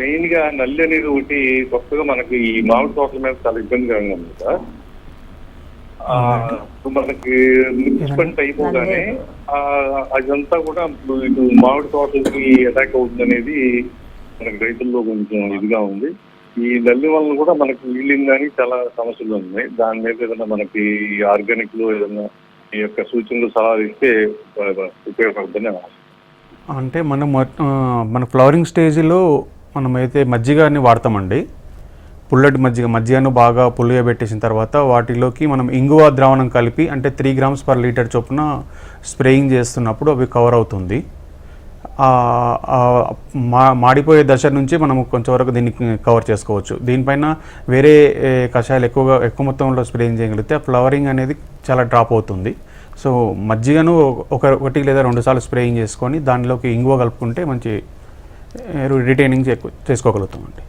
Main గా నల్లి అనేది ఒకటి కొత్తగా మనకి ఈ మామిడి తోటల మీద చాలా ఇబ్బందికరంగా ఉంది సార్. మనకి మున్సిపల్ అయిపోగానే అదంతా కూడా ఇటు మామిడి తోటలకి అటాక్ అవుతుంది అనేది మనకి రైతుల్లో కొంచెం ఇదిగా ఉంది. ఈ నల్లి వలన కూడా మనకి వీలింగ్ కానీ చాలా సమస్యలు ఉన్నాయి. దాని మీద ఏదైనా మనకి ఆర్గానిక్ లో ఏదైనా ఈ యొక్క సూచనలు సలహాలు ఇస్తే ఉపయోగపడుతుందని ఆశ. అంటే మన ఫ్లవరింగ్ స్టేజ్లో మనమైతే మజ్జిగని వాడతామండి. పుల్లటి మజ్జిగను బాగా పుల్లగా పెట్టేసిన తర్వాత వాటిలోకి మనం ఇంగువ ద్రావణం కలిపి అంటే 3 grams per liter చొప్పున స్ప్రేయింగ్ చేస్తున్నప్పుడు అవి కవర్ అవుతుంది. మాడిపోయే దశ నుంచి మనం కొంచెంవరకు దీన్ని కవర్ చేసుకోవచ్చు. దీనిపైన వేరే కషాయాలు ఎక్కువ మొత్తంలో స్ప్రేయింగ్ చేయగలిగితే ఫ్లవరింగ్ అనేది చాలా డ్రాప్ అవుతుంది. సో మజ్జిగను ఒకటి లేదా 2 సార్లు స్ప్రేయింగ్ చేసుకొని దానిలోకి ఇంగువ కలుపుకుంటే మంచి రిటైనింగ్ చేసుకోగలుగుతామండి.